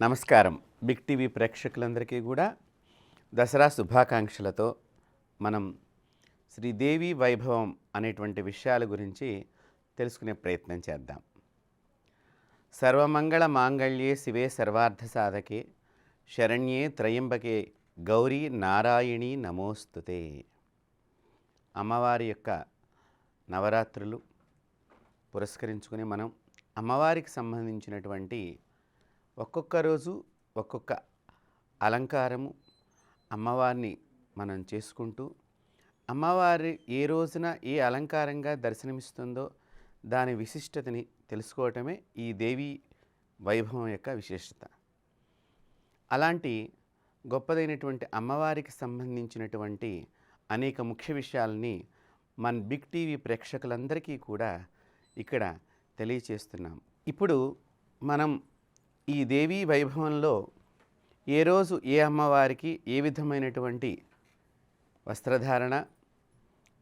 నమస్కారం. Big TV ప్రేక్షకులందరికీ కూడా దసరా శుభాకాంక్షలతో మనం శ్రీదేవి వైభవం అనేటువంటి విషయాల గురించి తెలుసుకునే ప్రయత్నం చేద్దాం. సర్వమంగళ మాంగళ్యే శివే సర్వార్థ సాధకే శరణ్యే త్రయంబకే గౌరీ నారాయణి నమోస్తుతే. అమ్మవారి యొక్క నవరాత్రులు పురస్కరించుకుని మనం అమ్మవారికి సంబంధించినటువంటి ఒక్కొక్క రోజు ఒక్కొక్క అలంకారము అమ్మవారిని మనం చేసుకుంటూ అమ్మవారి ఏ రోజున ఏ అలంకారంగా దర్శనమిస్తుందో దాని విశిష్టతని తెలుసుకోవటమే ఈ దేవి వైభవం యొక్క విశేషత. అలాంటి గొప్పదైనటువంటి అమ్మవారికి సంబంధించినటువంటి అనేక ముఖ్య విషయాలని మన బిగ్ టీవీ ప్రేక్షకులందరికీ కూడా ఇక్కడ తెలియచేస్తున్నాం. ఇప్పుడు మనం ఈ దేవీ వైభవంలో ఏ రోజు ఏ అమ్మవారికి ఏ విధమైనటువంటి వస్త్రధారణ,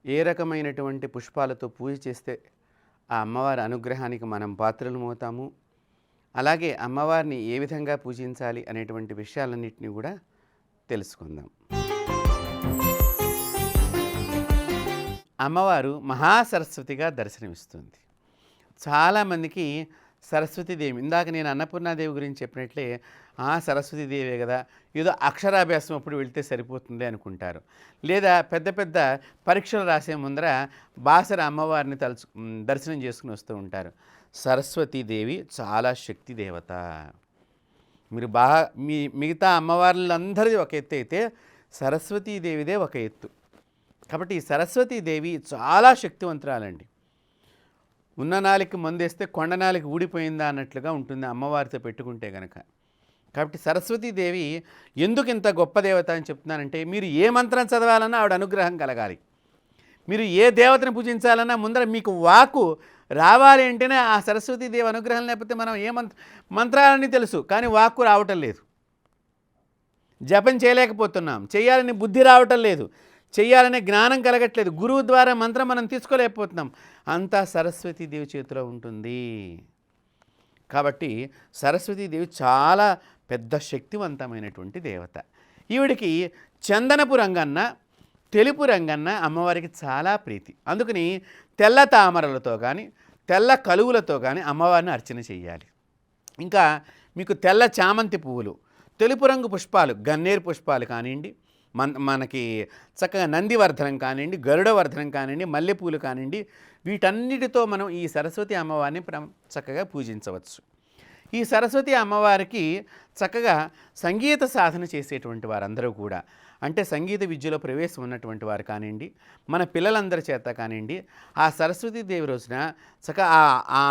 ఏ రకమైనటువంటి పుష్పాలతో పూజ చేస్తే ఆ అమ్మవారి అనుగ్రహానికి మనం పాత్రలమవుతాము, అలాగే అమ్మవారిని ఏ విధంగా పూజించాలి అనేటువంటి విషయాలన్నింటినీ కూడా తెలుసుకుందాం. అమ్మవారు మహాసరస్వతిగా దర్శనమిస్తుంది. చాలామందికి సరస్వతీదేవి, ఇందాక నేను అన్నపూర్ణాదేవి గురించి చెప్పినట్లే సరస్వతీదేవే కదా, ఏదో అక్షరాభ్యాసం అప్పుడు వెళ్తే సరిపోతుంది అనుకుంటారు. లేదా పెద్ద పెద్ద పరీక్షలు రాసే ముందర బాసర అమ్మవారిని దర్శనం చేసుకుని వస్తూ ఉంటారు. సరస్వతీదేవి చాలా శక్తి దేవత. మీరు మిగతా అమ్మవార్లందరిది ఒక ఎత్తు అయితే సరస్వతీదేవిదే ఒక ఎత్తు. కాబట్టి ఈ సరస్వతీదేవి చాలా శక్తివంతురాలండి. ఉన్న నాలికి మందేస్తే కొండ నాలికి ఊడిపోయిందా అన్నట్లుగా ఉంటుంది అమ్మవారితో పెట్టుకుంటే కనుక. కాబట్టి సరస్వతీదేవి ఎందుకు ఇంత గొప్ప దేవత అని చెప్తున్నానంటే, మీరు ఏ మంత్రం చదవాలన్నా ఆవిడ అనుగ్రహం కలగాలి. మీరు ఏ దేవతను పూజించాలన్నా ముందర మీకు వాక్కు రావాలి అంటేనే ఆ సరస్వతీదేవి అనుగ్రహం లేకపోతే మనం ఏ మంత్రాలన్నీ తెలుసు కానీ వాక్కు రావటం లేదు, జపం చేయలేకపోతున్నాం, చేయాలని బుద్ధి రావటం లేదు, చెయ్యాలనే జ్ఞానం కలగట్లేదు, గురువు ద్వారా మంత్రం మనం తీసుకోలేకపోతున్నాం. అంతా సరస్వతీదేవి చేతిలో ఉంటుంది. కాబట్టి సరస్వతీదేవి చాలా పెద్ద శక్తివంతమైనటువంటి దేవత. ఈవిడికి చందనపు రంగన్న, తెలుపు రంగన్న అమ్మవారికి చాలా ప్రీతి. అందుకని తెల్ల తామరలతో కానీ తెల్ల కలువులతో కానీ అమ్మవారిని అర్చన చేయాలి. ఇంకా మీకు తెల్ల చామంతి పువ్వులు, తెలుపు రంగు పుష్పాలు, గన్నేరు పుష్పాలు కానివ్వండి, మనకి చక్కగా నందివర్ధనం కానివ్వండి, గరుడవర్ధనం కానివ్వండి, మల్లెపూలు కానివ్వండి, వీటన్నిటితో మనం ఈ సరస్వతి అమ్మవారిని చక్కగా పూజించవచ్చు. ఈ సరస్వతి అమ్మవారికి చక్కగా సంగీత సాధన చేసేటువంటి వారందరూ కూడా, అంటే సంగీత విద్యలో ప్రవేశం ఉన్నటువంటి వారు కానివ్వండి, మన పిల్లలందరి చేత కానివ్వండి, ఆ సరస్వతీదేవి రోజున చక్కగా ఆ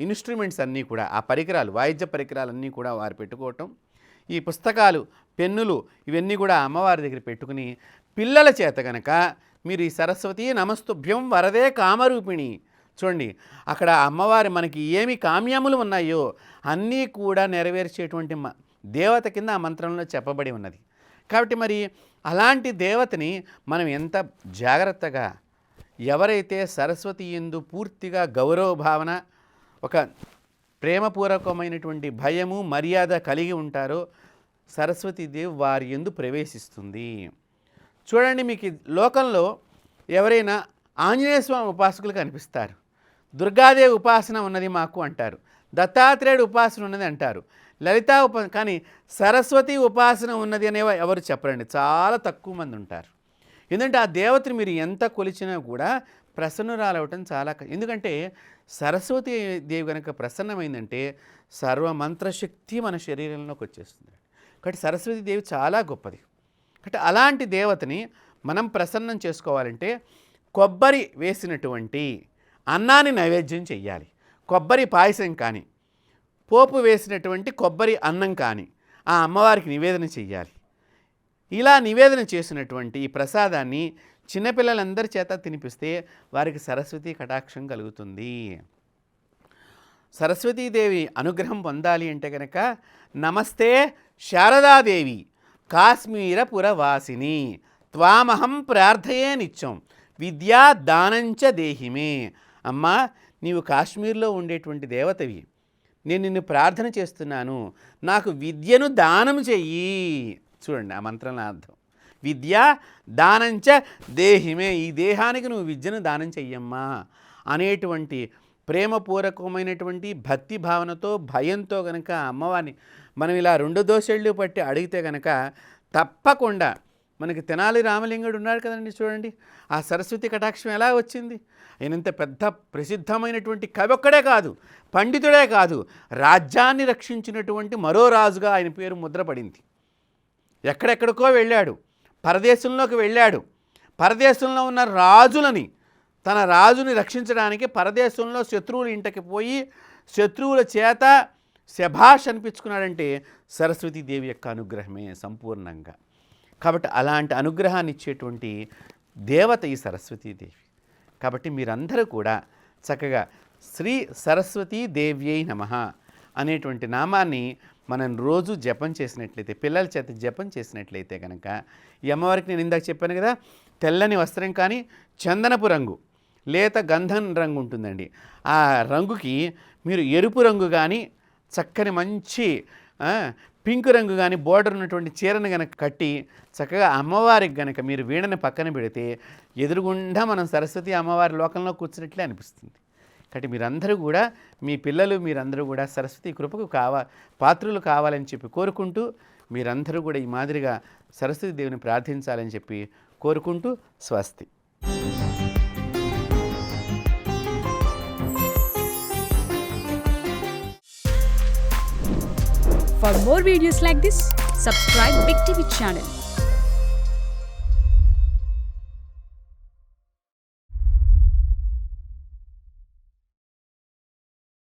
ఇన్స్ట్రుమెంట్స్ అన్నీ కూడా, ఆ పరికరాలు, వాయిద్య పరికరాలన్నీ కూడా వారు పెట్టుకోవటం, ఈ పుస్తకాలు, పెన్నులు ఇవన్నీ కూడా అమ్మవారి దగ్గర పెట్టుకుని పిల్లల చేత కనుక మీరు ఈ సరస్వతి నమస్తుభ్యం వరదే కామరూపిణి, చూడండి అక్కడ అమ్మవారి మనకి ఏమి కామ్యములు ఉన్నాయో అన్నీ కూడా నెరవేర్చేటువంటి దేవత కింద ఆ మంత్రంలో చెప్పబడి ఉన్నది. కాబట్టి మరి అలాంటి దేవతని మనం ఎంత జాగ్రత్తగా, ఎవరైతే సరస్వతి యందు పూర్తిగా గౌరవ భావన, ఒక ప్రేమపూర్వకమైనటువంటి భయము మర్యాద కలిగి ఉంటారో సరస్వతీదేవి వారి యందు ప్రవేశిస్తుంది. చూడండి, మీకు లోకంలో ఎవరైనా ఆంజనేయ స్వామి ఉపాసకులు కనిపిస్తారు, దుర్గాదేవి ఉపాసన ఉన్నది మాకు అంటారు, దత్తాత్రేయుడు ఉపాసన ఉన్నది అంటారు, లలితా కానీ సరస్వతి ఉపాసన ఉన్నది అనే ఎవరు చెప్పరండి. చాలా తక్కువ మంది ఉంటారు. ఎందుకంటే ఆ దేవతని మీరు ఎంత కొలిచినా కూడా ప్రసన్నురాలవటం చాలా ఎందుకంటే సరస్వతి దేవి కనుక ప్రసన్నమైందంటే సర్వమంత్రశక్తి మన శరీరంలోకి వచ్చేస్తుంది. కాబట్టి సరస్వతీదేవి చాలా గొప్పది. కాబట్టి అలాంటి దేవతని మనం ప్రసన్నం చేసుకోవాలంటే కొబ్బరి వేసినటువంటి అన్నాన్ని నైవేద్యం చెయ్యాలి. కొబ్బరి పాయసం కానీ, పోపు వేసినటువంటి కొబ్బరి అన్నం కానీ ఆ అమ్మవారికి నివేదన చెయ్యాలి. ఇలా నివేదన చేసినటువంటి ఈ ప్రసాదాన్ని చిన్నపిల్లలందరి చేత తినిపిస్తే వారికి సరస్వతి కటాక్షం కలుగుతుంది. సరస్వతీదేవి అనుగ్రహం పొందాలి అంటే కనుక నమస్తే శారదాదేవి కాశ్మీర పురవాసిని త్వామహం ప్రార్థయే నిత్యం విద్యా దానంచ దేహిమే. అమ్మా, నీవు కాశ్మీర్లో ఉండేటువంటి దేవతవి, నేను నిన్ను ప్రార్థన చేస్తున్నాను, నాకు విద్యను దానం చెయ్యి. చూడండి ఆ మంత్రంలో అర్థం. విద్య దానంచ దేహిమే, ఈ దేహానికి నువ్వు విద్యను దానం చెయ్యమ్మా అనేటువంటి ప్రేమపూర్వకమైనటువంటి భక్తి భావనతో భయంతో గనక అమ్మవారిని మనం ఇలా 2 దోసెళ్ళు పట్టి అడిగితే గనక తప్పకుండా మనకి తెనాలి రామలింగుడు ఉన్నాడు కదండి, చూడండి ఆ సరస్వతి కటాక్షం ఎలా వచ్చింది. ఆయనంత పెద్ద ప్రసిద్ధమైనటువంటి కవి ఒక్కడే కాదు, పండితుడే కాదు, రాజ్యాన్ని రక్షించినటువంటి మరో రాజుగా ఆయన పేరు ముద్రపడింది. ఎక్కడెక్కడికో వెళ్ళాడు, పరదేశంలోకి వెళ్ళాడు. పరదేశంలో ఉన్న రాజులని, తన రాజుని రక్షించడానికి పరదేశంలో శత్రువుల ఇంటికి పోయి శత్రువుల చేత శభాష్ అనిపించుకున్నాడంటే సరస్వతీదేవి యొక్క అనుగ్రహమే సంపూర్ణంగా. కాబట్టి అలాంటి అనుగ్రహాన్ని ఇచ్చేటువంటి దేవత ఈ సరస్వతీదేవి. కాబట్టి మీరందరూ కూడా చక్కగా శ్రీ సరస్వతీ దేవ్యై నమః అనేటువంటి నామాన్ని మనం రోజు జపం చేసినట్లయితే, పిల్లల చేత జపం చేసినట్లయితే కనుక ఈ అమ్మవారికి నేను ఇందాక చెప్పాను కదా, తెల్లని వస్త్రం కానీ చందనపు రంగు లేత గంధం రంగు ఉంటుందండి. ఆ రంగుకి మీరు ఎరుపు రంగు కానీ చక్కని మంచి పింక్ రంగు కానీ బోర్డర్ ఉన్నటువంటి చీరను కనుక కట్టి చక్కగా అమ్మవారికి కనుక మీరు వీణని పక్కన పెడితే ఎదురుగుండా మనం సరస్వతి అమ్మవారి లోకంలో కూర్చున్నట్లే అనిపిస్తుంది. కాబట్టి మీరందరూ కూడా, మీ పిల్లలు మీరందరూ కూడా సరస్వతి కృపకు పాత్రులు కావాలని చెప్పి కోరుకుంటూ, మీరందరూ కూడా ఈ మాదిరిగా సరస్వతి దేవిని ప్రార్థించాలని చెప్పి కోరుకుంటూ స్వస్తి. For more videos like this, subscribe Big TV channel.